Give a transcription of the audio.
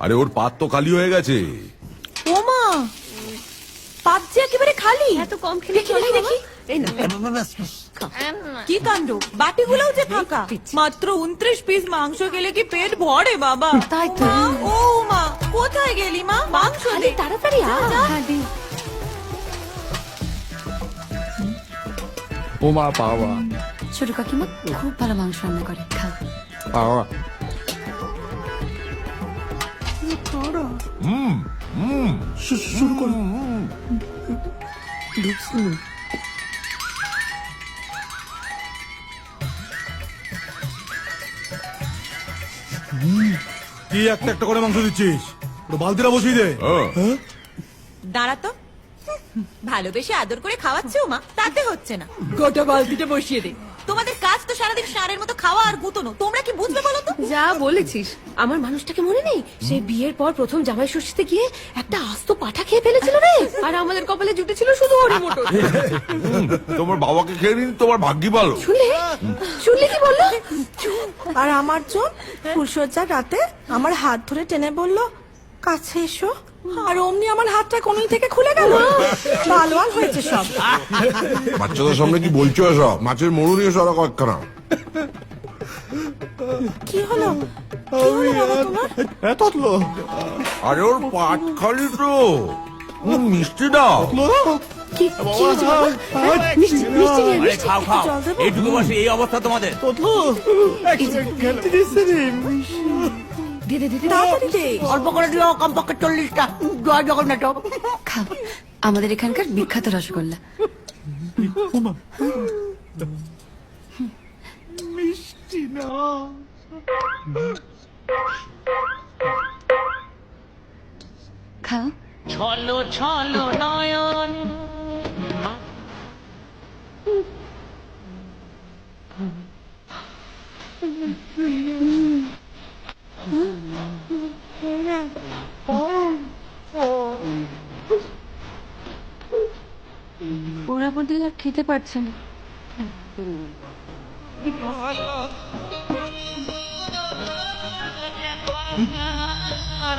আরে ওর পাত তো খালি হয়ে গেছে। ও মা, পাত যে একেবারে খালি। এত কম খেলে দেখি দেখি। এই না কি কাণ্ড, বাটিগুলোও যে ফাঁকা। মাত্র 29 পিস মাংস খেলে কি পেট ভরে বাবা? তাই তো। মা, ও মা, কোথায় গেলি মা? মাংস দে। তাড়াতাড়ি আ। ও মা, বাবা ছোট কাকিমা খুব ভালো মাংস রান্না করে, খাও। বাবা শুরু করো। কি একটা একটা করে মাংস দিচ্ছিস? ওটা বালতিটা বসিয়ে দে। দাঁড়া তো, ভালোবেসে আদর করে খাওয়াচ্ছে মা, তাতে হচ্ছে না। গোটা বালতিটা বসিয়ে দে। তোমাদের কাজ তো সারাদিন ষাঁড়ের মতো খাওয়া আর গুতনো, তোমরা কি বুঝবে বলো তো? যা বলেছিস, আমার মানুষটাকে মনে নেই? সে বিয়ের পর প্রথম জামাই ষষ্ঠীতে গিয়ে একটা আস্ত পাঠা খেয়ে ফেলেছিল রে, আর আমাদের কপালে জুটেছিল শুধু হরি মটর। তোমার বাবাকে খেয়ে নিন, তোমার ভাগ্যি ভালো। শুনলে কি বললো? আর আমার জন ফুলসজ্জার রাতে আমার হাত ধরে টেনে বলল, কাছে এসো। আর অমনি আমার হাতটা কোনই থেকে খুলে গেল। ভালো হয়েছে সব। বাচ্চাদের সামনে কি বলছো সব? মাছের মরু নিয়ে সরা কয়েকখানা। কি হলো? কি হলো বাবা তোমার? ততলো আরে ওর পাট খালি তো। মিষ্টি দাও। কি হয়েছে বাবা? মিষ্টি মিষ্টি নিয়ে আরে খাও খাও, জল দেবো? এইটুকু বসে এই অবস্থা তোমাদের। ততলো খেলতে দিচ্ছে রে। দে দে দে দে। তাড়াতাড়ি দে। অল্প করে দিও, কমপক্ষে 40টা। জয় জগন্নাথ। খাও, আমাদের এখানকার বিখ্যাত রসগোল্লা। মিষ্টি না। খাও। ছলো ছলো নয়ন ওরা বোধহয় আর খেতে পারছে না। আর